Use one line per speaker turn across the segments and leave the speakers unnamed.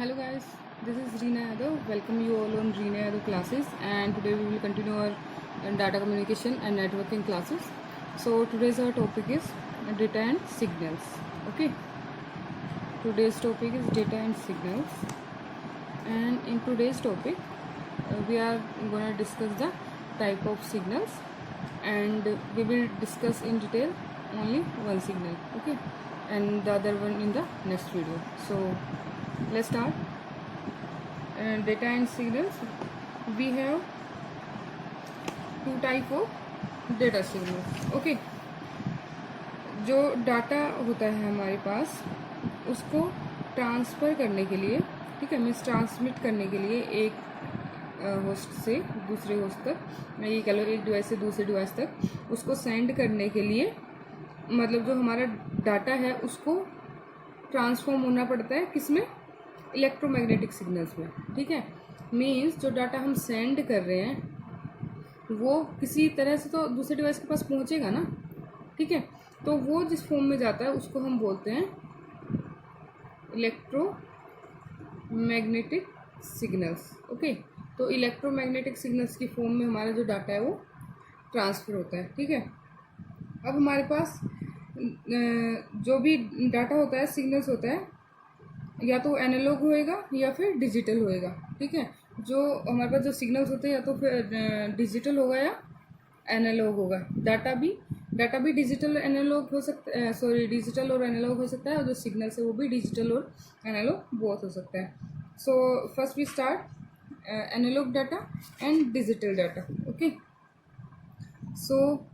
Hello guys, this is Reena Yadav. Welcome you all on Reena Yadav classes, and today we will continue our data communication and networking classes. So today's our topic is data and signals. Okay, today's topic is data and signals, and in today's topic we are going to discuss the type of signals, and we will discuss in detail only one signal. Okay, and the other one in the next video. So let's start. Data and signals, we have two type of data signals. Okay, जो data होता है हमारे पास उसको transfer करने के लिए, ठीक है, मीन्स ट्रांसमिट करने के लिए एक होस्ट से दूसरे होस्ट तक, ये कह लो एक डिवाइस से दूसरे डिवाइस तक उसको सेंड करने के लिए, मतलब जो हमारा डाटा है उसको ट्रांसफॉर्म होना पड़ता है किसमें, इलेक्ट्रोमैग्नेटिक सिग्नल्स में। ठीक है, मीन्स जो डाटा हम सेंड कर रहे हैं वो किसी तरह से तो दूसरे डिवाइस के पास पहुंचेगा ना। ठीक है, तो वो जिस फॉर्म में जाता है उसको हम बोलते हैं इलेक्ट्रोमैग्नेटिक सिग्नल्स। ओके, तो इलेक्ट्रोमैग्नेटिक सिग्नल्स की फॉर्म में हमारा जो डाटा है वो ट्रांसफ़र होता है। ठीक है, अब हमारे पास जो भी डाटा होता है, सिग्नल्स होता है, या तो एनालॉग होएगा या फिर डिजिटल होएगा। ठीक है, जो हमारे पास जो सिग्नल्स होते हैं या तो फिर डिजिटल होगा या एनालॉग होगा। डाटा भी डिजिटल एनालॉग हो सकता है, सॉरी डिजिटल और एनालॉग हो सकता है, और जो सिग्नल्स है वो भी डिजिटल और एनालॉग बोथ हो सकता है। So first we start analog data and digital data. Okay, so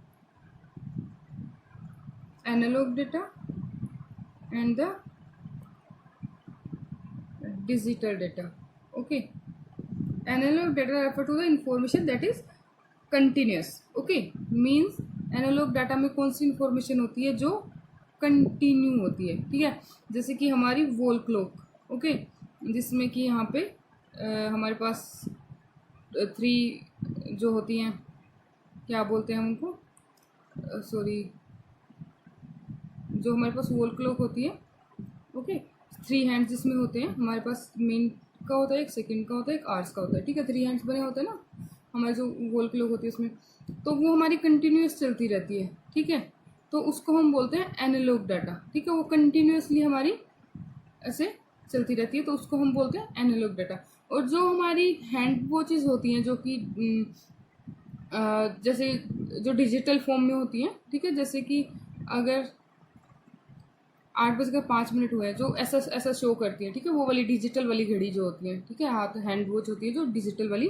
analog data and the digital data. Okay, analog data refer to the information that is continuous. Okay, means analog data में कौन सी information होती है जो continue होती है। ठीक है, जैसे कि हमारी वॉल क्लॉक, ओके, जिसमें कि यहाँ पे हमारे पास 3 जो होती हैं, क्या बोलते हैं उनको, सॉरी, जो हमारे पास वॉल क्लॉक होती है, ओके, 3 हैंड्स जिसमें होते हैं हमारे पास, मिनट का होता है, एक सेकंड का होता है, एक आवर्स का होता है। ठीक है, 3 हैंड्स बने होते हैं ना हमारे जो वॉल क्लॉक होती है उसमें, तो वो हमारी कंटिन्यूस चलती रहती है। ठीक है, तो उसको हम बोलते हैं एनालॉग डाटा। ठीक है, वो कंटिन्यूसली हमारी ऐसे चलती रहती है, तो उसको हम बोलते हैं एनालॉग डाटा। और जो हमारी हैंड वॉचेस होती हैं, जो कि जैसे जो डिजिटल फॉर्म में होती हैं, ठीक है, जैसे कि अगर 8:05 हुए हैं, जो ऐसा ऐसा शो करती है, ठीक है, वो वाली डिजिटल वाली घड़ी जो होती है, ठीक है, हाथ हैंड वॉच होती है जो डिजिटल वाली,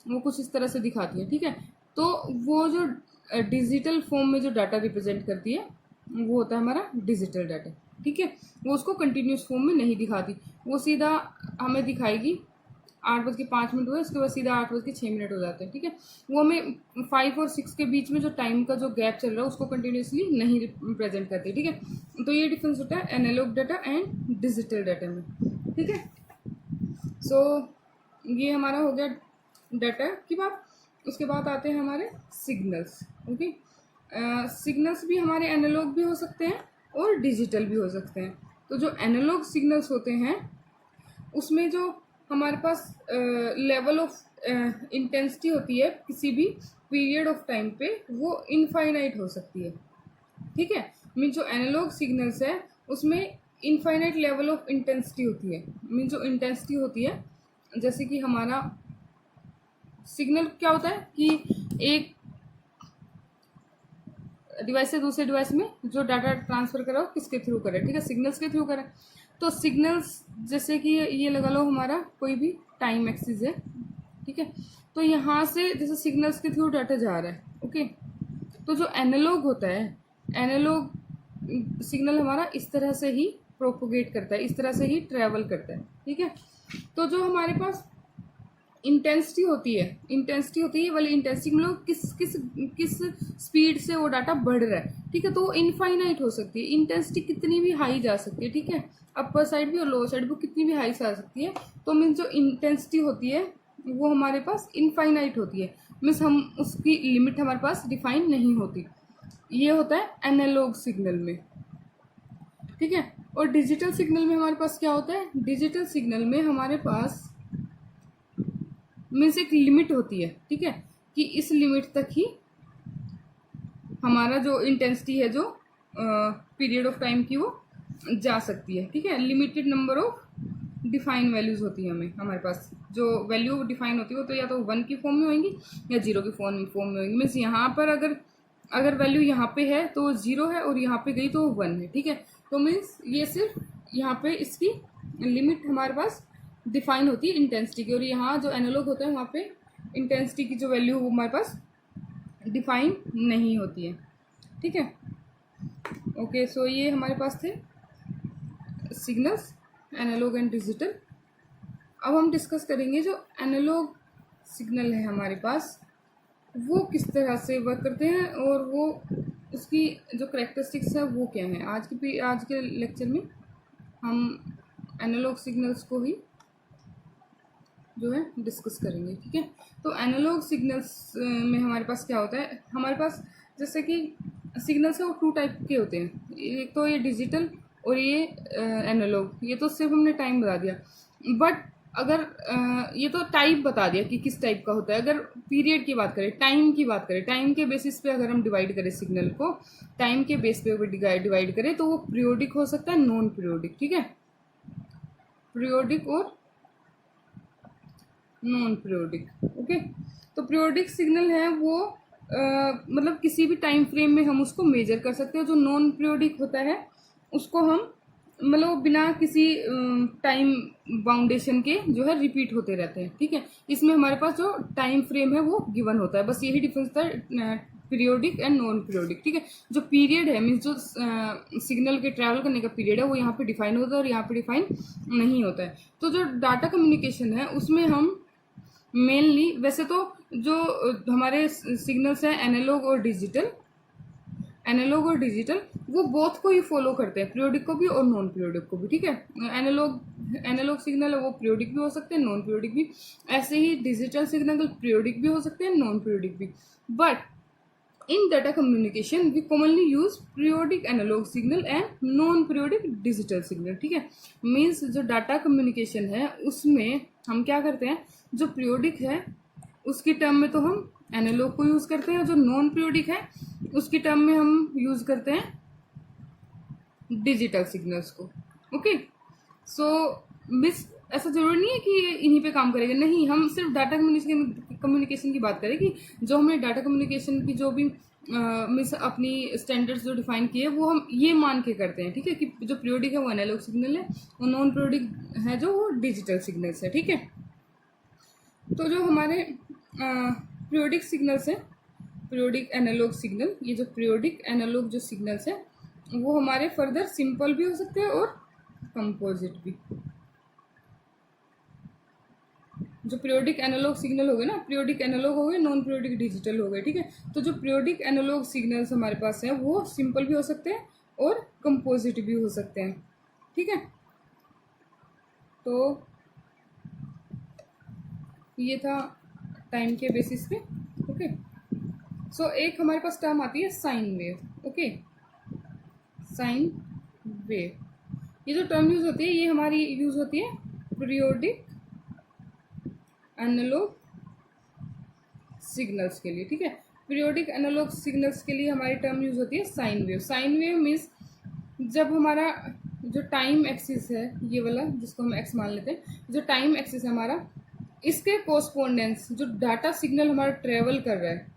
वो कुछ इस तरह से दिखाती है। ठीक है, तो वो जो डिजिटल फॉर्म में जो डाटा रिप्रेजेंट करती है वो होता है हमारा डिजिटल डाटा। ठीक है, वो उसको कंटिन्यूस फॉर्म में नहीं दिखाती, वो सीधा हमें दिखाएगी 8:05 हुए, उसके बाद सीधा 8:06 हो जाते हैं। ठीक है, वो हमें 5 और 6 के बीच में जो टाइम का जो गैप चल रहा है उसको कंटिन्यूसली नहीं रिप्रेजेंट करती। ठीक है, तो ये डिफरेंस होता है analog data and digital data में। ठीक है, सो ये हमारा हो गया डाटा की बात। उसके बाद आते हैं हमारे सिग्नल्स। ओके, सिग्नल्स भी हमारे एनालॉग भी हो सकते हैं और डिजिटल भी हो सकते हैं। तो जो एनालॉग सिग्नल्स होते हैं उसमें जो हमारे पास लेवल ऑफ इंटेंसिटी होती है किसी भी पीरियड ऑफ टाइम पे, वो इनफाइनाइट हो सकती है। ठीक है, मीन जो एनालॉग सिग्नल्स है उसमें इनफाइनाइट लेवल ऑफ इंटेंसिटी होती है। मीन जो इंटेंसिटी होती है, जैसे कि हमारा सिग्नल क्या होता है कि एक डिवाइस से दूसरे डिवाइस में जो डाटा ट्रांसफर करो किसके थ्रू करे, ठीक है, सिग्नल्स के थ्रू करे। तो सिग्नल्स जैसे कि ये लगा लो हमारा कोई भी टाइम एक्सिस है। ठीक है, तो यहाँ से जैसे सिग्नल्स के थ्रू डाटा जा रहा है। ओके, तो जो एनालॉग होता है, एनालॉग सिग्नल हमारा इस तरह से ही प्रोपोगेट करता है, इस तरह से ही ट्रेवल करता है। ठीक है, तो जो हमारे पास इंटेंसिटी होती है वाली इंटेंसिटी, मतलब किस किस किस स्पीड से वो डाटा बढ़ रहा है। ठीक है, तो वो इनफाइनाइट हो सकती है, इंटेंसिटी कितनी भी हाई जा सकती है। ठीक है, अपर साइड भी और लोअर साइड भी कितनी भी हाई जा सकती है। तो मीन्स जो इंटेंसिटी होती है वो हमारे पास इनफाइनाइट होती है, मीन्स हम उसकी लिमिट हमारे पास डिफाइन नहीं होती। ये होता है एनालॉग सिग्नल में। ठीक है, और डिजिटल सिग्नल में हमारे पास क्या होता है, डिजिटल सिग्नल में हमारे पास मीन्स एक लिमिट होती है, ठीक है, कि इस लिमिट तक ही हमारा जो इंटेंसिटी है, जो पीरियड ऑफ टाइम की, वो जा सकती है, ठीक है। Limited number of define values होती है हमें, हमारे पास जो वैल्यू डिफाइन होती है वो तो या तो 1 की फॉर्म में होंगी या 0 की फॉर्म में होंगी। मीन्स यहाँ पर अगर वैल्यू यहाँ पे है तो 0 है और यहाँ पे गई तो 1 है, ठीक है। तो मीन्स ये सिर्फ यहाँ पे इसकी लिमिट हमारे पास डिफाइन होती है इंटेंसिटी की, और यहाँ जो एनालॉग होता है वहाँ पे इंटेंसिटी की जो वैल्यू वो हमारे पास डिफाइन नहीं होती है, ठीक है। ओके, सो ये हमारे पास थे सिग्नल्स, एनालॉग एंड डिजिटल। अब हम डिस्कस करेंगे जो एनालॉग सिग्नल है हमारे पास वो किस तरह से वर्क करते हैं और वो उसकी जो करेक्टरिस्टिक्स है वो क्या है। आज के लेक्चर में हम एनालॉग सिग्नल्स को ही जो है डिस्कस करेंगे, ठीक है। तो एनालॉग सिग्नल्स में हमारे पास क्या होता है, हमारे पास जैसे कि सिग्नल्स है वो 2 टाइप के होते हैं, एक तो ये डिजिटल और ये एनालॉग। ये तो सिर्फ हमने टाइम बता दिया, बट अगर ये तो टाइप बता दिया कि किस टाइप का होता है। अगर पीरियड की बात करें, टाइम की बात करें, टाइम के बेसिस पे अगर हम डिवाइड करें सिग्नल को, टाइम के बेस पे अगर डिवाइड करें तो वो पीरियोडिक हो सकता है, नॉन पीरियोडिक, ठीक है। पीरियोडिक और नॉन पीरियोडिक, ओके। तो पीरियोडिक सिग्नल है वो मतलब किसी भी टाइम फ्रेम में हम उसको मेजर कर सकते हैं। जो नॉन पीरियोडिक होता है उसको हम मतलब बिना किसी टाइम बाउंडेशन के जो है रिपीट होते रहते हैं, ठीक है। इसमें हमारे पास जो टाइम फ्रेम है वो गिवन होता है, बस यही डिफरेंस था पीरियोडिक एंड नॉन पीरियोडिक, ठीक है। जो पीरियड है मीन्स जो सिग्नल के ट्रैवल करने का पीरियड है वो यहाँ पे डिफाइन होता है और यहाँ पे डिफाइन नहीं होता है। तो जो डाटा कम्युनिकेशन है उसमें हम मेनली, वैसे तो जो हमारे सिग्नल्स हैं एनालॉग और डिजिटल, वो बोथ को ही फॉलो करते हैं, पीरियोडिक को भी और नॉन पीरियोडिक को भी, ठीक है। एनालॉग सिग्नल है वो पीरियोडिक भी हो सकते हैं, नॉन पीरियोडिक भी। ऐसे ही डिजिटल सिग्नल पीरियोडिक भी हो सकते हैं, नॉन पीरियोडिक भी। But in data communication we commonly use periodic analog signal and non periodic digital signal, ठीक है। मीन्स जो डाटा कम्युनिकेशन है उसमें हम क्या करते हैं, जो पीरियोडिक है उसकी टर्म में तो हम एनालॉग को यूज करते हैं, जो नॉन पीरियोडिक है उसकी टर्म में हम यूज करते हैं डिजिटल सिग्नल्स को, ओके। सो मिस ऐसा जरूरी नहीं है कि इन्हीं पे काम करेगा, नहीं, हम सिर्फ डाटा कम्युनिकेशन की बात करें कि जो हमने डाटा कम्युनिकेशन की जो भी मिस अपनी स्टैंडर्ड्स जो डिफाइन किए वो हम ये मान के करते हैं, ठीक है, कि जो पीरियोडिक है वो एनालॉग सिग्नल है और नॉन पीरियोडिक है जो वो डिजिटल सिग्नल्स है, ठीक है। तो जो हमारे पीरियोडिक सिग्नल्स है, पीरियोडिक एनालॉग सिग्नल, ये जो पीरियोडिक एनालॉग जो सिग्नल्स है वो हमारे फर्दर सिंपल भी हो सकते हैं और कंपोजिट भी। जो पीरियोडिक एनालॉग सिग्नल हो गए ना, पीरियोडिक एनालॉग हो गए, नॉन पीरियोडिक डिजिटल हो गए, ठीक है। तो जो पीरियोडिक एनालॉग सिग्नल्स हमारे पास हैं वो सिंपल भी हो सकते हैं और कंपोजिट भी हो सकते हैं, ठीक है। तो ये था टाइम के बेसिस पे, ओके। सो एक हमारे पास टर्म आती है sine wave, okay, sine wave. ये जो टर्म यूज होती है ये हमारी यूज होती है पीरियोडिक एनालॉग सिग्नल्स के लिए, ठीक है। पीरियोडिक एनालॉग सिग्नल्स के लिए हमारी टर्म यूज होती है sine wave. Sine wave means जब हमारा जो टाइम एक्सिस है, ये वाला जिसको हम एक्स मान लेते हैं, जो टाइम एक्सिस है हमारा, इसके कोरस्पोंडेंस जो डाटा सिग्नल हमारा ट्रेवल कर रहा है,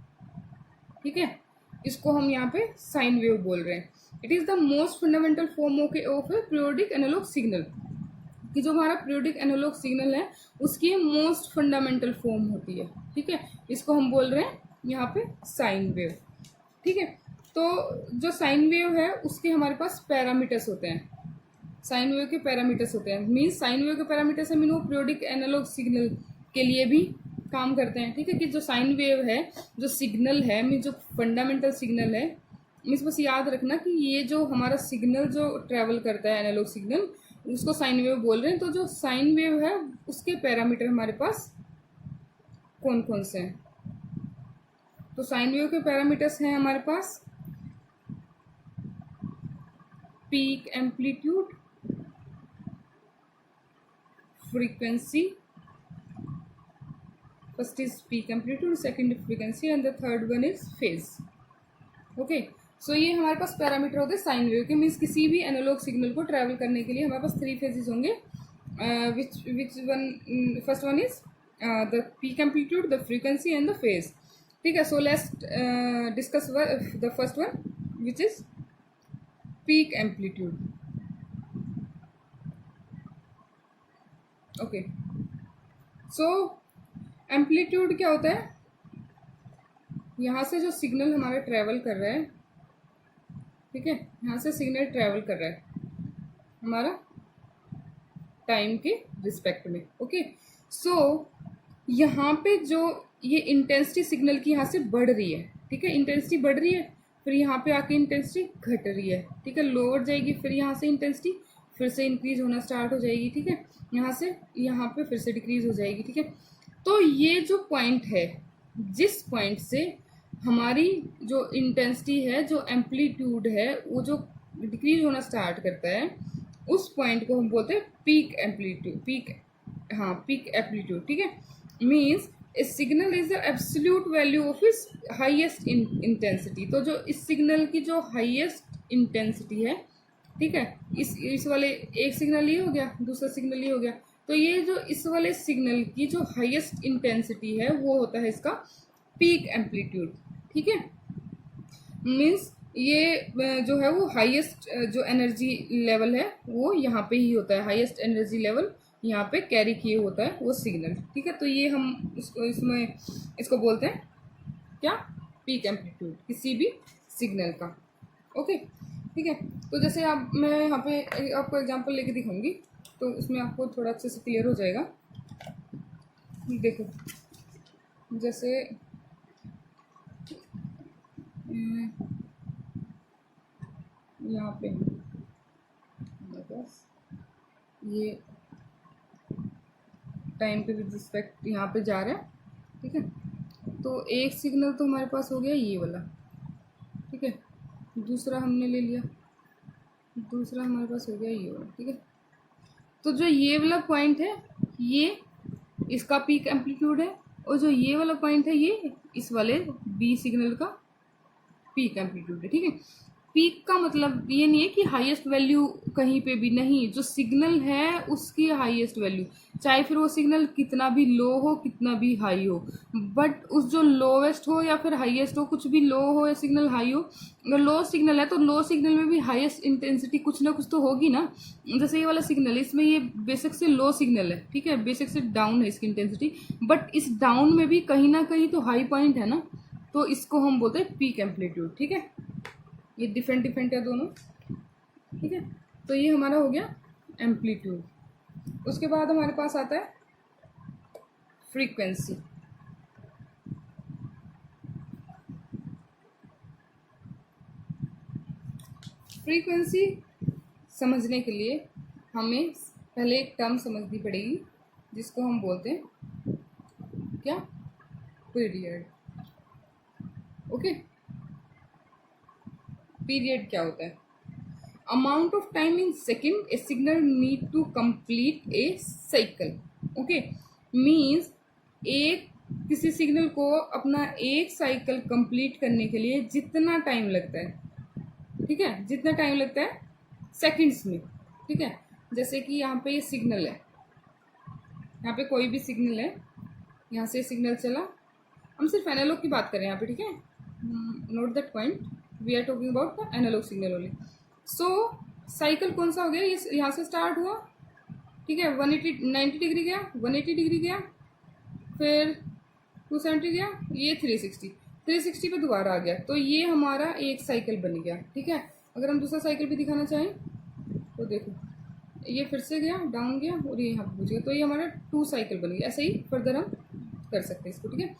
ठीक है, इसको हम यहाँ पे साइन वेव बोल रहे हैं। It is the most fundamental form of a periodic analog signal, कि जो हमारा पीरियोडिक एनालॉग सिग्नल है उसकी मोस्ट फंडामेंटल फॉर्म होती है, ठीक है। इसको हम बोल रहे हैं यहाँ पे साइन वेव, ठीक है। तो जो साइन वेव है उसके हमारे पास पैरामीटर्स होते हैं, साइन वेव के पैरामीटर्स होते हैं। मीन्स साइन वेव के पैरामीटर्स है मीन वो पीरियोडिक एनालॉग सिग्नल के लिए भी काम करते हैं, ठीक है। कि जो साइन वेव है, जो सिग्नल है, मीन जो फंडामेंटल सिग्नल है, मीन्स बस याद रखना कि ये जो हमारा सिग्नल जो ट्रेवल करता है एनालॉग सिग्नल, उसको साइन वेव बोल रहे हैं। तो जो साइन वेव है उसके पैरामीटर हमारे पास कौन कौन से हैं, तो साइन वेव के पैरामीटर्स हैं हमारे पास peak amplitude, frequency. First is peak amplitude, second is frequency, and the third one is phase. Okay, so ये हमारे पास पैरामीटर होते हैं साइन वेव के। मीन्स किसी भी एनालॉग सिग्नल को ट्रैवल करने के लिए हमारे पास 3 फेजेस होंगे। Which one, first one is the peak amplitude, the frequency and the phase. ठीक है, so let's discuss the first one which is peak amplitude. Okay, so amplitude क्या होता है? यहाँ से जो सिग्नल हमारा ट्रैवल कर रहा है, ठीक है, यहाँ से सिग्नल ट्रैवल कर रहा है हमारा टाइम के रिस्पेक्ट में। ओके, सो यहाँ पे जो ये इंटेंसिटी सिग्नल की यहाँ से बढ़ रही है, ठीक है, इंटेंसिटी बढ़ रही है, फिर यहाँ पे आके इंटेंसिटी घट रही है, ठीक है, लोअर जाएगी, फिर यहाँ से इंटेंसिटी फिर से इंक्रीज होना स्टार्ट हो जाएगी, ठीक है, यहाँ से यहाँ पे फिर से डिक्रीज हो जाएगी, ठीक है। तो ये जो पॉइंट है, जिस पॉइंट से हमारी जो इंटेंसिटी है, जो एम्पलीट्यूड है, वो जो डिक्रीज होना स्टार्ट करता है, उस पॉइंट को हम बोलते हैं पीक एम्पलीट्यूड, पीक एम्पलीट्यूड, ठीक है। Means A signal is the absolute value of इस हाईएस्ट इंटेंसिटी। तो जो इस सिग्नल की जो हाईएस्ट इंटेंसिटी है, ठीक है, इस वाले एक सिग्नल ये हो गया, दूसरा सिग्नल ये हो गया, तो ये जो इस वाले सिग्नल की जो हाईएस्ट इंटेंसिटी है वो होता है इसका पीक एम्पलीट्यूड, ठीक है। मीन्स ये जो है वो हाईएस्ट जो एनर्जी लेवल है वो यहाँ पे ही होता है, हाईएस्ट एनर्जी लेवल यहाँ पे कैरी किए होता है वो सिग्नल, ठीक है। तो ये हम इसको बोलते हैं क्या? पीक एम्पलीट्यूड किसी भी सिग्नल का। ओके, ठीक है। तो जैसे मैं यहाँ पे आपको एग्जांपल लेके दिखाऊंगी तो उसमें आपको थोड़ा अच्छे से क्लियर हो जाएगा। देखो, जैसे यहाँ पे बस ये टाइम पे विद रिस्पेक्ट यहाँ पे जा रहा है, ठीक है। तो एक सिग्नल तो हमारे पास हो गया ये वाला, ठीक है, दूसरा हमने ले लिया, दूसरा हमारे पास हो गया ये वाला, ठीक है। तो जो ये वाला पॉइंट है ये इसका पीक एम्पलीट्यूड है, और जो ये वाला पॉइंट है ये इस वाले बी सिग्नल का पीक एम्पलीट्यूड है, ठीक है। पीक का मतलब ये नहीं है कि हाईएस्ट वैल्यू कहीं पे भी नहीं, जो सिग्नल है उसकी हाईएस्ट वैल्यू, चाहे फिर वो सिग्नल कितना भी लो हो कितना भी हाई हो, बट उस जो लोवेस्ट हो या फिर हाईएस्ट हो, कुछ भी लो हो या सिग्नल हाई हो, अगर लो सिग्नल है तो लो सिग्नल में भी हाईएस्ट इंटेंसिटी कुछ ना कुछ तो होगी ना। जैसे ये वाला सिग्नल है, इसमें ये बेसिक से लो सिग्नल है, ठीक है, बेसिक से डाउन है इसकी इंटेंसिटी, बट इस डाउन में भी कहीं ना कहीं तो हाई पॉइंट है ना, तो इसको हम बोलते हैं पीक एम्पलीट्यूड, ठीक है। ये डिफरेंट डिफरेंट है दोनों, ठीक है। तो ये हमारा हो गया एम्पलीट्यूड। उसके बाद हमारे पास आता है फ्रीक्वेंसी। फ्रीक्वेंसी समझने के लिए हमें पहले एक टर्म समझनी पड़ेगी जिसको हम बोलते हैं क्या? पीरियड। ओके, पीरियड क्या होता है? Amount of time in second a signal need to complete a cycle. Okay, means एक किसी सिग्नल को अपना एक साइकिल कंप्लीट करने के लिए जितना टाइम लगता है, ठीक है, जितना टाइम लगता है सेकंड्स में, ठीक है। जैसे कि यहाँ पे ये सिग्नल है, यहाँ पे कोई भी सिग्नल है, यहाँ से सिग्नल चला, हम सिर्फ एनालॉग की बात करें यहाँ पे, ठीक है, note that point, we are talking about the analog signal only. So cycle कौन सा हो गया? ये यहाँ से स्टार्ट हुआ, ठीक है, 90 डिग्री गया, 180 डिग्री गया, फिर 270 गया, ये 360 पे दोबारा आ गया, तो ये हमारा एक साइकिल बन गया, ठीक है। अगर हम दूसरा साइकिल भी दिखाना चाहें तो देखो, ये फिर से गया, डाउन गया, और ये यहाँ पे पहुँच गया, तो ये हमारा 2 साइकिल बन गया। ऐसे ही फर्दर हम कर सकते हैं इसको, ठीक है।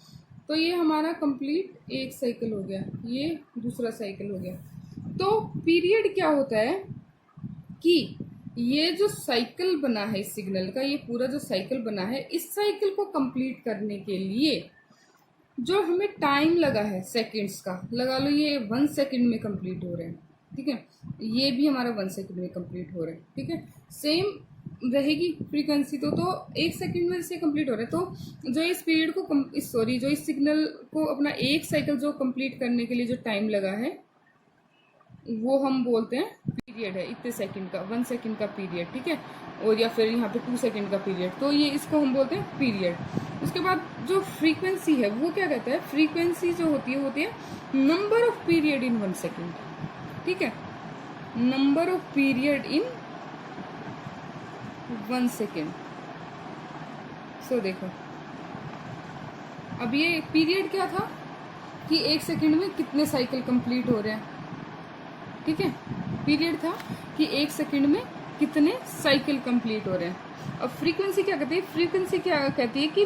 तो ये हमारा कंप्लीट एक साइकिल हो गया, ये दूसरा साइकिल हो गया। तो पीरियड क्या होता है कि ये जो साइकिल बना है इस सिग्नल का, ये पूरा जो साइकिल बना है, इस साइकिल को कंप्लीट करने के लिए जो हमें टाइम लगा है सेकंड्स का, लगा लो ये 1 सेकंड में कंप्लीट हो रहे हैं, ठीक है, ये भी हमारा 1 सेकंड में कंप्लीट हो रहा है, ठीक है। सेम रहेगी फ्रीक्वेंसी तो 1 सेकंड में से कंप्लीट हो रहा है। तो जो इस पीरियड को जो इस सिग्नल को अपना एक साइकिल जो कंप्लीट करने के लिए जो टाइम लगा है वो हम बोलते हैं पीरियड है, इतने सेकंड का, 1 सेकंड का पीरियड, ठीक है। और या फिर यहाँ पे 2 सेकंड का पीरियड, तो ये इसको हम बोलते हैं पीरियड। उसके बाद जो फ्रीक्वेंसी है वो क्या कहता है, फ्रीक्वेंसी जो होती है number of period in 1 second, ठीक है, number of period in 1 second. So देखो अब ये पीरियड क्या था कि 1 सेकेंड में कितने साइकिल कंप्लीट हो रहे हैं, ठीक है। पीरियड था कि 1 सेकेंड में कितने साइकिल कंप्लीट हो रहे हैं। अब फ्रीक्वेंसी क्या कहती है, फ्रीक्वेंसी क्या कहती है कि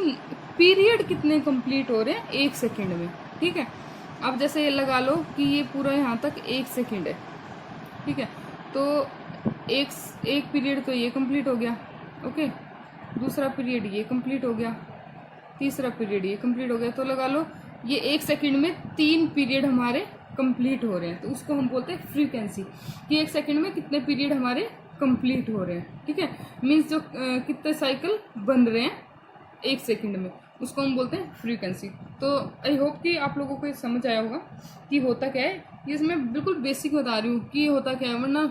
पीरियड कितने कंप्लीट हो रहे हैं 1 सेकेंड में, ठीक है। अब जैसे ये लगा लो कि ये पूरा यहाँ तक 1 सेकेंड है, ठीक है। तो एक पीरियड तो ये कंप्लीट हो गया, ओके, दूसरा पीरियड ये कंप्लीट हो गया, तीसरा पीरियड ये कंप्लीट हो गया। तो लगा लो ये 1 सेकेंड में 3 पीरियड हमारे कंप्लीट हो रहे हैं, तो उसको हम बोलते हैं फ्रीक्वेंसी, कि 1 सेकेंड में कितने पीरियड हमारे कंप्लीट हो रहे हैं, ठीक है। मीन्स जो कितने साइकिल बन रहे हैं 1 सेकेंड में, उसको हम बोलते हैं फ्रीक्वेंसी। तो आई होप कि आप लोगों को ये समझ आया होगा कि होता क्या है। ये मैं बिल्कुल बेसिक बता रही हूँ कि होता क्या है, वरना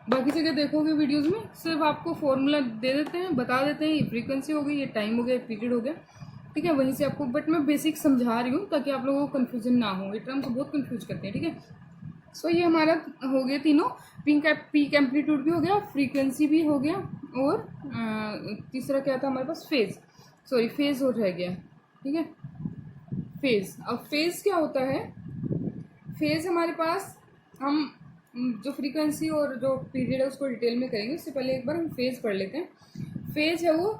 बाकी जगह देखोगे वीडियोस में सिर्फ आपको फॉर्मूला दे देते हैं, बता देते हैं ये फ्रीक्वेंसी हो गई, ये टाइम हो गया, पीरियड हो गया, ठीक है, वहीं से आपको, बट मैं बेसिक समझा रही हूँ ताकि आप लोगों को कन्फ्यूजन ना हो, ये टर्म्स बहुत कन्फ्यूज करते हैं, ठीक है। सो ये हमारा हो गया तीनों, पीक एम्पलीट्यूड भी हो गया, फ्रीक्वेंसी भी हो गया, और तीसरा क्या था हमारे पास, फेज और रह गया, ठीक है, फेज। अब फेज क्या होता है, फेज हमारे पास, हम जो फ्रीक्वेंसी और जो पीरियड है उसको डिटेल में करेंगे, उससे पहले एक बार हम फेज पढ़ लेते हैं। फेज है वो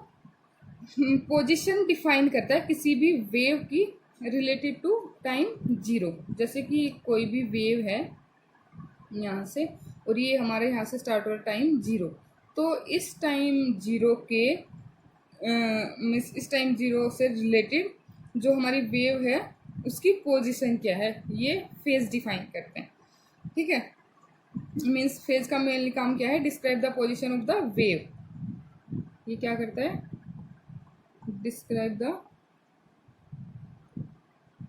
पोजीशन डिफाइन करता है किसी भी वेव की रिलेटेड टू टाइम 0। जैसे कि कोई भी वेव है यहाँ से, और ये हमारे यहाँ से स्टार्ट हो रहा टाइम 0, तो इस टाइम 0 के इस टाइम 0 से रिलेटेड जो हमारी वेव है उसकी पोजीशन क्या है, ये फेज डिफाइन करते हैं, ठीक है। मीन्स फेज का मेन काम क्या है, describe the position of the wave. ये क्या करता है, describe the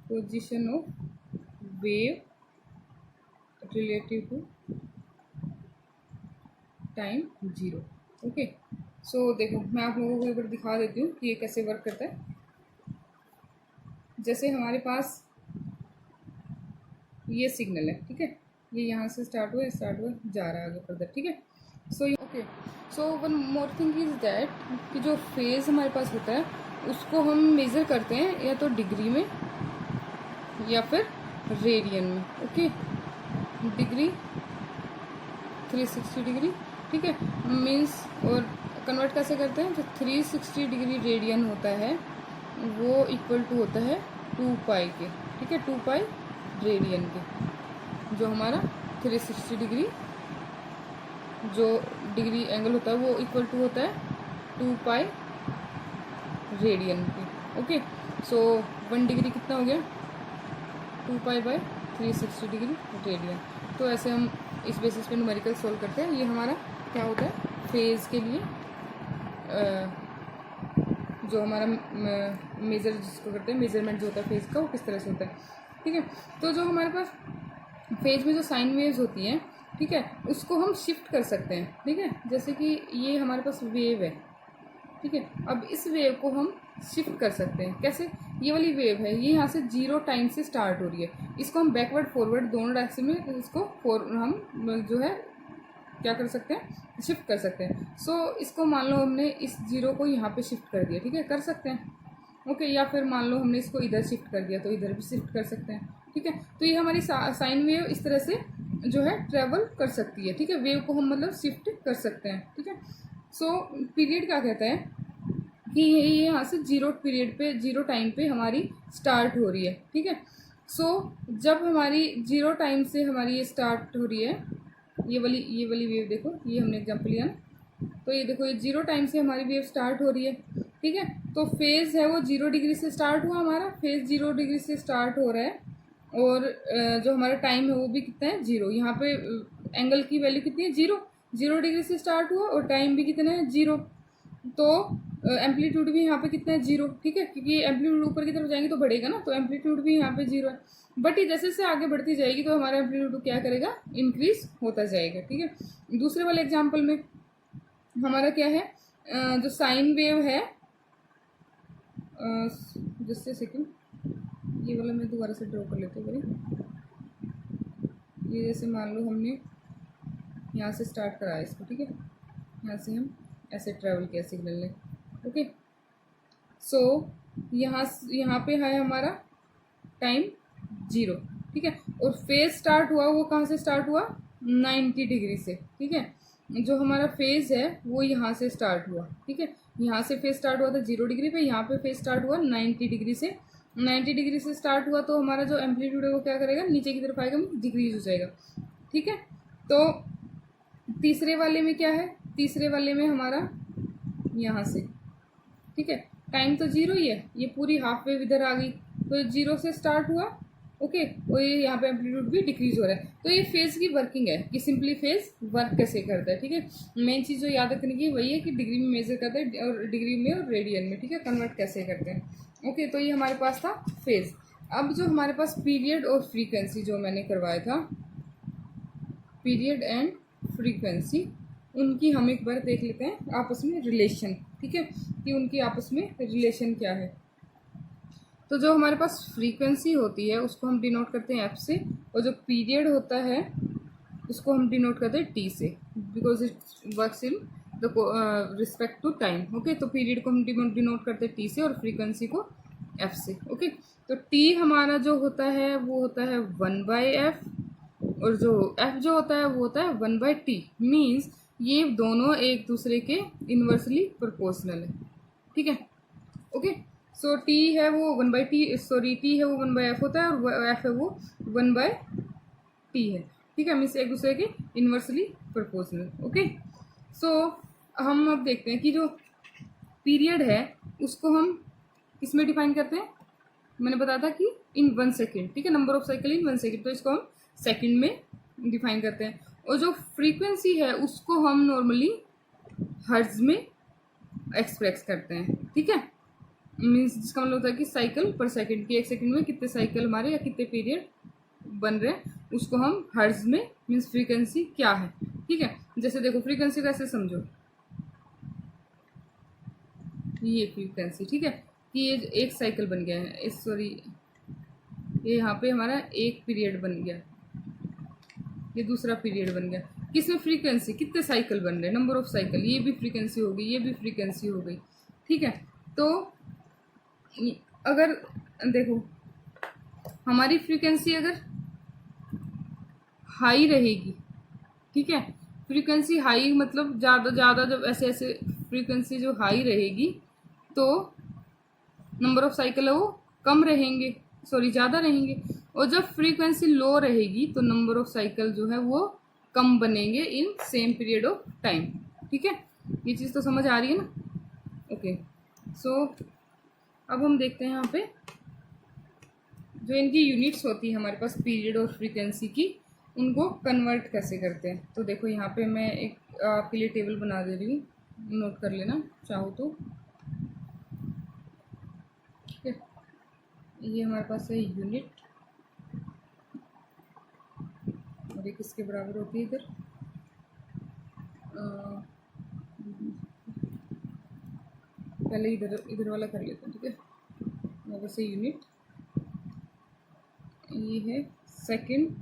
position of wave relative to time 0, okay. So देखो मैं आप लोगों को एक बार दिखा देती हूँ कि ये कैसे वर्क करता है। जैसे हमारे पास ये सिग्नल है, ठीक है, ये यहाँ से स्टार्ट हुआ जा रहा है आगे फर्दर, ठीक है। So okay, so one more thing is that कि जो फेज हमारे पास होता है उसको हम मेज़र करते हैं या तो डिग्री में या फिर रेडियन में, ओके। डिग्री 360 डिग्री, ठीक है, मीन्स, और कन्वर्ट कैसे करते हैं, जो 360 डिग्री रेडियन होता है वो इक्वल टू होता है 2 पाई के, ठीक है, 2 पाई रेडियन के। जो हमारा 360 डिग्री जो डिग्री एंगल होता है वो इक्वल टू होता है 2 पाई रेडियन के, ओके। सो 1 डिग्री कितना हो गया, 2 पाई बाय 360 डिग्री रेडियन। तो ऐसे हम इस बेसिस पे न्यूमेरिकल सोल्व करते हैं। ये हमारा क्या होता है, फेज के लिए जो हमारा मेजर जिसको करते हैं, मेजरमेंट जो होता है फेज का वो किस तरह से होता है, ठीक है। तो जो हमारे पास फेज में जो साइन वेव्स होती हैं, ठीक है, उसको हम शिफ्ट कर सकते हैं, ठीक है। जैसे कि ये हमारे पास वेव है, ठीक है, अब इस वेव को हम शिफ्ट कर सकते हैं, कैसे, ये वाली वेव है, ये यहाँ से 0 टाइम से स्टार्ट हो रही है, इसको हम बैकवर्ड फॉरवर्ड दोनों डायरेक्शन में इसको हम जो है क्या कर सकते हैं, शिफ्ट कर सकते हैं। सो इसको मान लो हमने इस 0 को यहाँ पे शिफ्ट कर दिया, ठीक है, कर सकते हैं, ओके। या फिर मान लो हमने इसको इधर शिफ्ट कर दिया तो इधर भी शिफ्ट कर सकते हैं, ठीक है। तो ये हमारी साइन वेव इस तरह से जो है ट्रेवल कर सकती है, ठीक है, वेव को हम मतलब शिफ्ट कर सकते हैं, ठीक है। सो पीरियड क्या कहता है कि ये यहाँ से 0 पीरियड पे 0 टाइम पे हमारी स्टार्ट हो रही है, ठीक है। सो जब हमारी 0 टाइम से हमारी ये स्टार्ट हो रही है, ये वाली वेव देखो, ये हमने एग्जाम्पल लिया ना, तो ये देखो ये 0 टाइम से हमारी वेव स्टार्ट हो रही है, ठीक है। तो फेज है वो 0 डिग्री से स्टार्ट हुआ, हमारा फेज 0 डिग्री से स्टार्ट हो रहा है, और जो हमारा टाइम है वो भी कितना है 0। यहाँ पे एंगल की वैल्यू कितनी है 0, 0 डिग्री से स्टार्ट हुआ और टाइम भी कितना है 0, तो एम्पलीट्यूड भी यहाँ पे कितना है 0, ठीक है, क्योंकि एम्पलीट्यूड ऊपर की तरफ जाएंगे तो बढ़ेगा ना, तो एम्पलीट्यूड भी यहाँ पे 0 है। बट ये जैसे जैसे आगे बढ़ती जाएगी तो हमारा एम्पलीट्यूड क्या करेगा, इंक्रीज होता जाएगा, ठीक है। दूसरे वाले एग्जाम्पल में हमारा क्या है, जो साइन वेव है, जस्ट सेकेंड, ये वाला मैं दोबारा से ड्रॉ कर लेती हूँ बड़ी। ये जैसे मान लो हमने यहाँ से स्टार्ट कराया इसको, ठीक है, यहाँ से हम ऐसे ट्रेवल किया सिग्नल ने, ओके। सो यहाँ पे है हमारा टाइम 0, ठीक है, और फेज स्टार्ट हुआ, वो कहाँ से स्टार्ट हुआ, 90 डिग्री से, ठीक है। जो हमारा फेज है वो यहाँ से स्टार्ट हुआ, ठीक है, यहाँ से फेज स्टार्ट हुआ था 0 डिग्री पे, यहाँ पे फेज स्टार्ट हुआ 90 डिग्री से। 90 डिग्री से स्टार्ट हुआ तो हमारा जो एम्पलीट्यूड है वो क्या करेगा, नीचे की तरफ आएगा, डिक्रीज हो जाएगा, ठीक है। तो तीसरे वाले में क्या है, तीसरे वाले में हमारा यहाँ से, ठीक है, टाइम तो 0 ही है, ये पूरी हाफ वेव इधर आ गई, तो 0 से स्टार्ट हुआ, ओके, और ये यहाँ पे एम्पलीट्यूड भी डिक्रीज हो रहा है। तो ये फेज की वर्किंग है कि सिंपली फेज वर्क कैसे करता है, ठीक है। मेन चीज़ जो याद रखने की वही है कि डिग्री में मेजर करता है और डिग्री में और रेडियन में, ठीक है, कन्वर्ट कैसे करते हैं, ओके। तो ये हमारे पास था फेज। अब जो हमारे पास पीरियड और फ्रीक्वेंसी जो मैंने करवाया था, पीरियड एंड फ्रीक्वेंसी, उनकी हम एक बार देख लेते हैं आपस में रिलेशन, ठीक है, कि उनकी आपस में रिलेशन क्या है। तो जो हमारे पास फ्रीक्वेंसी होती है उसको हम डिनोट करते हैं एफ से, और जो पीरियड होता है उसको हम डिनोट करते हैं टी से, because it works in the respect to time, okay. तो पीरियड को हम डिनोट करते हैं टी से और फ्रीक्वेंसी को एफ से, ओके। तो टी हमारा जो होता है वो होता है 1/f, और जो एफ जो होता है वो होता है 1/t, मीन्स ये दोनों एक दूसरे के इन्वर्सली प्रोपोर्शनल है, ठीक है, ओके। सो टी है वो 1/t, सॉरी टी है वो 1/f होता है, और एफ है वो 1/t है, ठीक है, मीन्स एक दूसरे के इन्वर्सली प्रोपोर्शनल, ओके। सो हम अब देखते हैं कि जो पीरियड है उसको हम किसमें डिफाइन करते हैं, मैंने बताया था कि इन 1 सेकेंड, ठीक है, number of cycle in 1 second, तो इसको हम सेकेंड में डिफाइन करते हैं। और जो फ्रीक्वेंसी है उसको हम नॉर्मली हर्ट्ज में एक्सप्रेस करते हैं, ठीक है, मीन्स जिसका मतलब होता है कि साइकिल पर सेकंड, की एक सेकंड में कितने साइकिल हमारे या कितने पीरियड बन रहे हैं, उसको हम हर्ट्ज में, मीन्स फ्रीक्वेंसी क्या है, ठीक है। जैसे देखो फ्रीक्वेंसी कैसे समझो, ये फ्रीक्वेंसी, ठीक है, कि ये एक साइकिल बन गया है, सॉरी ये यहाँ पे हमारा एक पीरियड बन गया, ये दूसरा पीरियड बन गया, किसमें फ्रीक्वेंसी, कितने साइकिल बन रहे हैं, नंबर ऑफ साइकिल, ये भी फ्रीक्वेंसी हो गई, ये भी फ्रीक्वेंसी हो गई, ठीक है। तो अगर देखो हमारी फ्रीक्वेंसी अगर हाई रहेगी, ठीक है, फ्रीक्वेंसी हाई मतलब ज़्यादा जब ऐसे ऐसे फ्रीक्वेंसी जो हाई रहेगी तो नंबर ऑफ साइकिल है वो कम रहेंगे, सॉरी ज़्यादा रहेंगे, और जब फ्रीक्वेंसी लो रहेगी तो नंबर ऑफ साइकिल जो है वो कम बनेंगे in same period of time, ठीक है। ये चीज़ तो समझ आ रही है ना, ओके। सो अब हम देखते हैं यहाँ पे जो इनकी यूनिट्स होती है हमारे पास पीरियड और फ्रीक्वेंसी की, उनको कन्वर्ट कैसे करते हैं। तो देखो यहाँ पे मैं एक आपके लिए टेबल बना दे रही हूँ, नोट कर लेना चाहो तो, ठीक है। ये हमारे पास है यूनिट, और ये किसके बराबर होती है इधर, पहले इधर वाला कर लेते हैं, ठीक है। हमारे पास यूनिट, ये है सेकंड,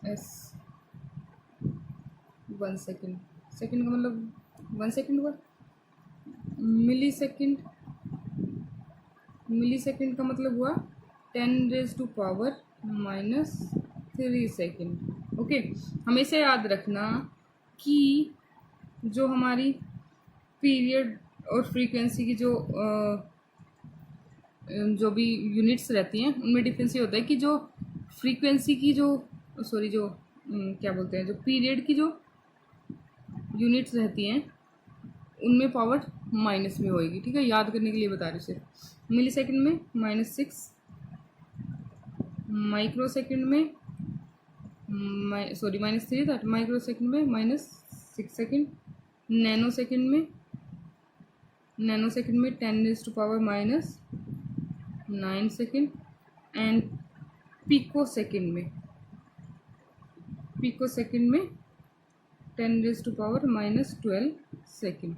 एस 1 सेकेंड, सेकेंड का मतलब 1 सेकेंड हुआ, मिली सेकेंड, मिली सेकेंड का मतलब हुआ 10⁻³ सेकेंड, ओके। हमेशा याद रखना कि जो हमारी पीरियड और फ्रीक्वेंसी की जो भी यूनिट्स रहती हैं उनमें डिफरेंस ये होता है कि जो फ्रीक्वेंसी की जो सॉरी जो क्या बोलते हैं, जो पीरियड की जो यूनिट्स रहती हैं उनमें पावर माइनस में होएगी, ठीक है, याद करने के लिए बता रही हूँ सिर्फ। मिली सेकेंड में -6, माइक्रो सेकेंड में सॉरी -3 था, माइक्रो सेकेंड में -6 सेकेंड, नैनो सेकेंड में 10⁻⁻⁹ सेकेंड, एंड पिको सेकेंड में 10⁻12 सेकेंड।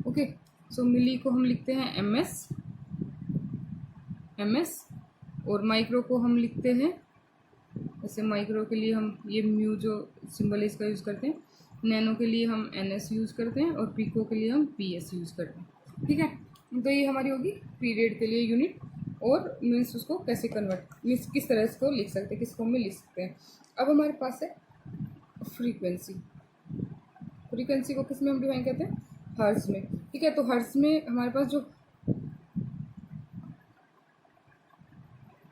ओके, सो मिली को हम लिखते हैं एमएस, और माइक्रो को हम लिखते हैं, जैसे माइक्रो के लिए हम ये म्यू जो सिंबल है इसका यूज़ करते हैं, नैनो के लिए हम एनएस यूज़ करते हैं, और पिको के लिए हम पीएस यूज़ करते हैं। ठीक है, तो ये हमारी होगी पीरियड के लिए यूनिट, और मीन्स उसको कैसे कन्वर्ट, मीन्स किस तरह इसको लिख सकते हैं, किस फॉर्म में लिख सकते हैं। अब हमारे पास है फ्रीक्वेंसी को किस में हम डिफाइन करते हैं, हर्ट्ज में। ठीक है, तो हर्ट्ज में हमारे पास जो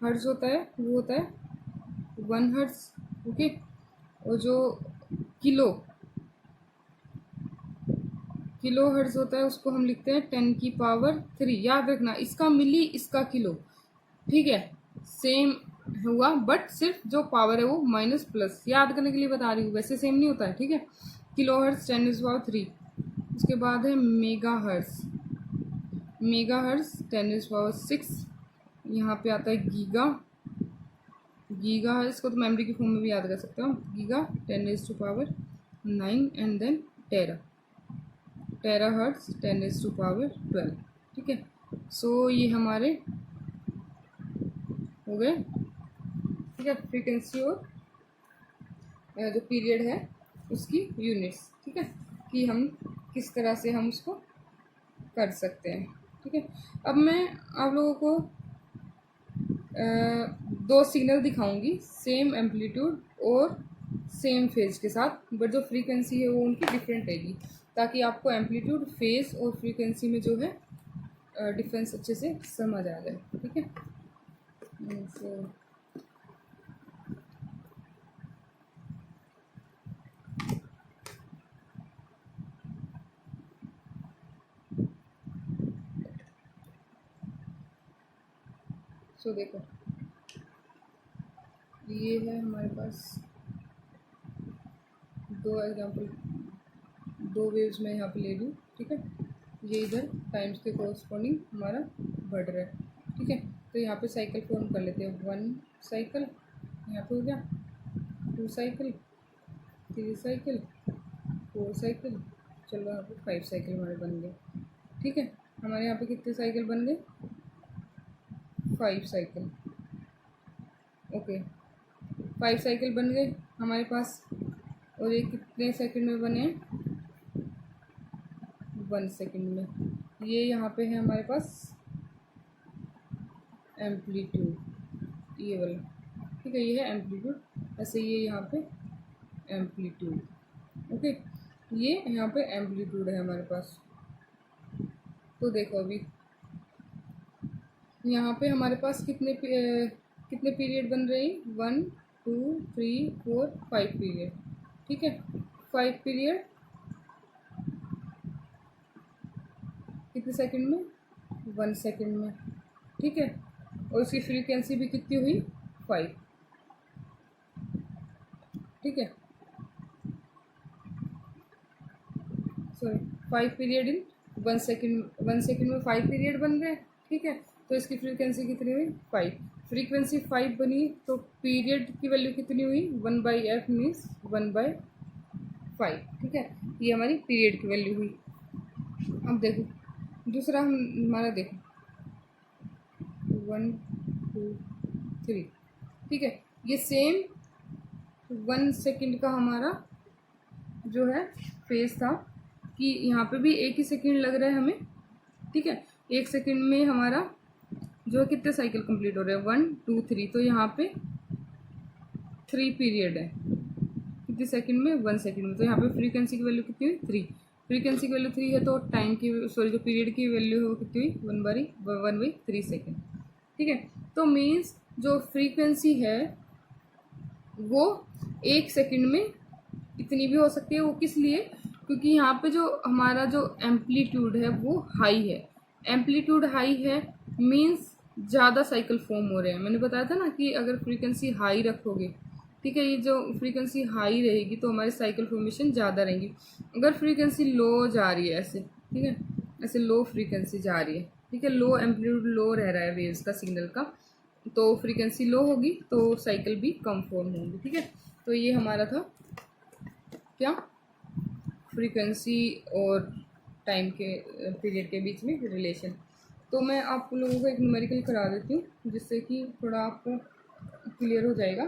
हर्ट्ज होता है वो होता है 1 हर्ट्ज। ओके, और जो किलो हर्ट्ज होता है उसको हम लिखते हैं 10⁻3। याद रखना, इसका मिली, इसका किलो। ठीक है, सेम हुआ, बट सिर्फ जो पावर है वो माइनस प्लस, याद करने के लिए बता रही हूँ, वैसे सेम नहीं होता है। ठीक है, किलो हर्ट्ज 10⁻3। उसके बाद है मेगा हर्ट्ज 10⁻6। यहाँ पे आता है गीगा हर्ट्ज को तो मेमोरी की फॉर्म में भी याद कर सकते हो, giga 10⁻9, and then tera hertz 10⁻12। ठीक है, सो ये हमारे हो गए। ठीक है, फ्रीक्वेंसी और जो पीरियड है उसकी यूनिट्स। ठीक है, कि हम किस तरह से हम उसको कर सकते हैं। ठीक है, अब मैं आप लोगों को 2 सिग्नल दिखाऊंगी, सेम एम्पलीट्यूड और सेम फेज के साथ, बट जो फ्रीक्वेंसी है वो उनकी डिफरेंट रहेगी, ताकि आपको एम्पलीट्यूड, फेज और फ्रीक्वेंसी में जो है डिफरेंस अच्छे से समझ आ जाए। ठीक है, सो देखो, ये है हमारे पास 2 एग्जांपल, 2 वेव्स में यहाँ पे ले लूँ। ठीक है, ये इधर टाइम्स के कोरस्पॉन्डिंग हमारा बढ़ रहा है। ठीक है, तो यहाँ पे साइकिल फॉर्म कर लेते हैं। 1 साइकिल यहाँ पे हो गया, 2 साइकिल, 3 साइकिल, 4 साइकिल, चलो यहाँ पे 5 साइकिल हमारे बन गए। ठीक है, हमारे यहाँ पे कितने साइकिल बन गए, 5 साइकिल। ओके, 5 साइकिल बन गए हमारे पास, और ये कितने सेकंड में बने हैं, 1 सेकंड में। ये यहाँ पे है हमारे पास एम्पलीट्यूड, ये वाला। ठीक है, ये है एम्पलीट्यूड, ऐसे ये यहाँ पे एम्पलीट्यूड। ओके, ये यहाँ पे एम्पलीट्यूड है हमारे पास। तो देखो अभी यहाँ पे हमारे पास कितने पीरियड बन रहे हैं, 1 2 3 4 5 पीरियड। ठीक है, 5 पीरियड कितने सेकंड में, 1 सेकंड में। ठीक है, और उसकी फ्रीक्वेंसी भी कितनी हुई, 5। ठीक है, sorry 5 period in 1 second, 1 second में 5 पीरियड बन रहे हैं। ठीक है, तो इसकी फ्रीक्वेंसी कितनी हुई, 5। फ्रीक्वेंसी 5 बनी, तो पीरियड की वैल्यू कितनी हुई, 1/f मीन्स 1/5। ठीक है, ये हमारी पीरियड की वैल्यू हुई। अब देखो दूसरा हमारा देखो 1 2 3। ठीक है, ये सेम 1 सेकंड का हमारा जो है फेज था, कि यहाँ पे भी 1 ही सेकंड लग रहा है हमें। ठीक है, 1 सेकंड में हमारा जो कितने साइकिल कंप्लीट हो रहे हैं, 1 2 3, तो यहाँ पे 3 पीरियड है। कितने सेकंड में, 1 सेकंड में। तो यहाँ पे फ्रीक्वेंसी की वैल्यू कितनी हुई, 3। फ्रीक्वेंसी की वैल्यू 3 है, तो टाइम की, सॉरी जो पीरियड की वैल्यू है वो कितनी हुई, 1/3 सेकेंड। ठीक है, तो मीन्स जो फ्रीक्वेंसी है वो 1 सेकंड में इतनी भी हो सकती है। वो किस लिए, क्योंकि यहाँ पे जो हमारा जो एम्पलीट्यूड है वो हाई है। एम्पलीट्यूड हाई है मीन्स ज़्यादा साइकिल फॉर्म हो रहे हैं। मैंने बताया था ना कि अगर फ्रीक्वेंसी हाई रखोगे ठीक है। ये जो फ्रीक्वेंसी हाई रहेगी तो हमारी साइकिल फॉर्मेशन ज़्यादा रहेंगी। अगर फ्रीक्वेंसी लो जा रही है ऐसे, ठीक है, ऐसे लो फ्रीक्वेंसी जा रही है, ठीक है, लो एम्पलीट्यूड लो रह रहा है वेव्स का, सिग्नल का, तो फ्रीक्वेंसी लो होगी तो साइकिल भी कम फॉर्म होंगी। ठीक है, तो ये हमारा था क्या, फ्रीक्वेंसी और टाइम के पीरियड के बीच में रिलेशन। तो मैं आप लोगों को एक न्यूमेरिकल करा देती हूँ जिससे कि थोड़ा आपको क्लियर हो जाएगा।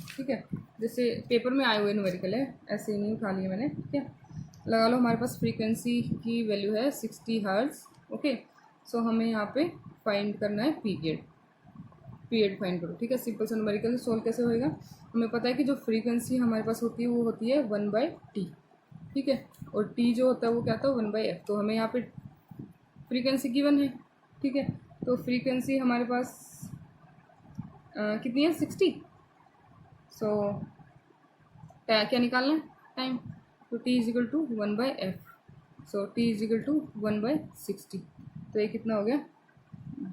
ठीक है, जैसे पेपर में आए हुए न्यूमेरिकल है, ऐसे ही नहीं उठा लिया मैंने। ठीक है, लगा लो हमारे पास फ्रीक्वेंसी की वैल्यू है 60 हर्ट्ज़। ओके, सो हमें यहाँ पे फाइंड करना है पीरियड फाइंड करो। ठीक है, सिंपल सा न्यूमेरिकल सोल्व कैसे होएगा, हमें पता है कि जो फ्रीक्वेंसी हमारे पास होती है वो होती है 1/t। ठीक है, और t जो होता है वो क्या था, 1/f। तो हमें यहाँ पे फ्रीक्वेंसी गिवन है। ठीक है, तो फ्रीक्वेंसी हमारे पास कितनी है, 60। सो क्या निकालना है, टाइम, तो t is equal to 1/f। So t is equal to 1/60। तो ये कितना हो गया,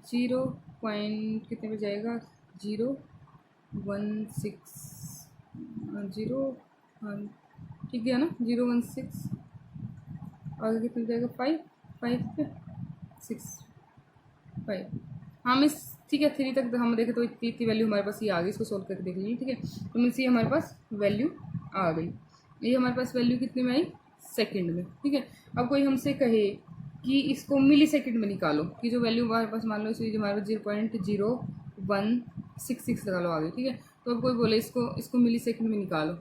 0 पॉइंट कितने पे जाएगा, 016 0, हाँ ठीक है ना, 016, आगे कितने जाएगा, 5 पे 6 5, हाँ मिस, ठीक है 3 तक हम देखें तो इतनी इतनी वैल्यू हमारे पास ये आ गई। इसको सोल्व करके देख लीजिए। ठीक है, तो मीन्स ये हमारे पास वैल्यू आ गई। ये हमारे पास वैल्यू कितने में आई, सेकंड में। ठीक है, अब कोई हमसे कहे कि इसको मिली सेकेंड में निकालो, कि जो वैल्यू हमारे पास मान लो इस हमारे पास 0.0166 लगा लो आगे। ठीक है, तो अब कोई बोले इसको मिली सेकेंड में निकालो,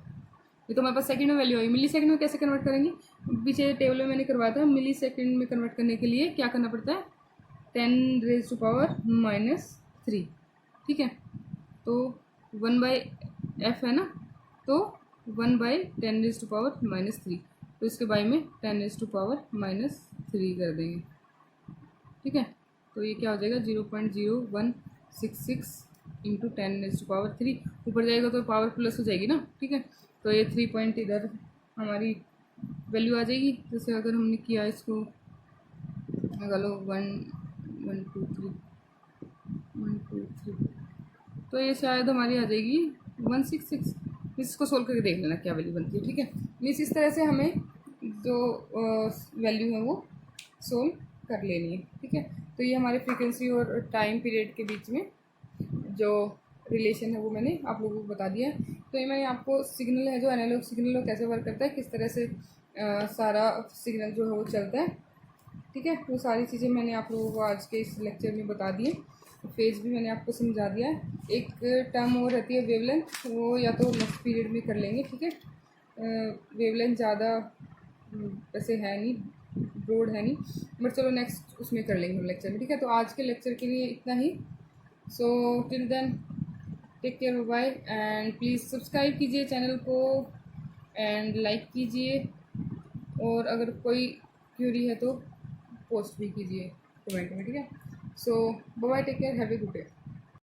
ये तो हमारे पास सेकंड में वैल्यू आई, मिली सेकंड में कैसे कन्वर्ट करेंगे, पीछे टेबल में मैंने करवाया था। मिली सेकंड में कन्वर्ट करने के लिए क्या करना पड़ता है, 10⁻³ ठीक है, तो 1/f है ना, तो 1/10⁻³ तो इसके बाई में 10⁻³ कर देंगे। ठीक है, तो ये क्या हो जाएगा, 0.0166 इंटू 10⁻³ ऊपर जाएगा तो पावर प्लस हो जाएगी ना। ठीक है, तो ये 3 पॉइंट इधर हमारी वैल्यू आ जाएगी। जैसे अगर हमने किया इसको, लगा लो 1 1 2 3 1 2 3, तो ये शायद हमारी आ जाएगी 166। इसको सोल्व करके देख लेना क्या वैल्यू बनती है। ठीक है, मीन्स इस तरह से हमें जो वैल्यू है वो सोल्व कर लेनी है। ठीक है, तो ये हमारे फ्रीक्वेंसी और टाइम पीरियड के बीच में जो रिलेशन है वो मैंने आप लोगों को बता दिया है। तो ये मैंने आपको सिग्नल है जो एनालॉग सिग्नल वो कैसे वर्क करता है, किस तरह से सारा सिग्नल जो है वो चलता है। ठीक है, वो सारी चीज़ें मैंने आप लोगों को आज के इस लेक्चर में बता दी है। फेज भी मैंने आपको समझा दिया है। एक टर्म और रहती है वेवलेंथ, वो या तो नेक्स्ट पीरियड में कर लेंगे। ठीक है, वेवलेंथ ज़्यादा वैसे है नहीं, ब्रॉड है नहीं, बट चलो नेक्स्ट उसमें कर लेंगे हम लेक्चर में। ठीक है, तो आज के लेक्चर के लिए इतना ही। So till then take care, bye, and please subscribe कीजिए चैनल को एंड लाइक कीजिए, और अगर कोई क्यूरी है तो पोस्ट भी कीजिए कमेंट में। ठीक है, so bye, take care, have a good day.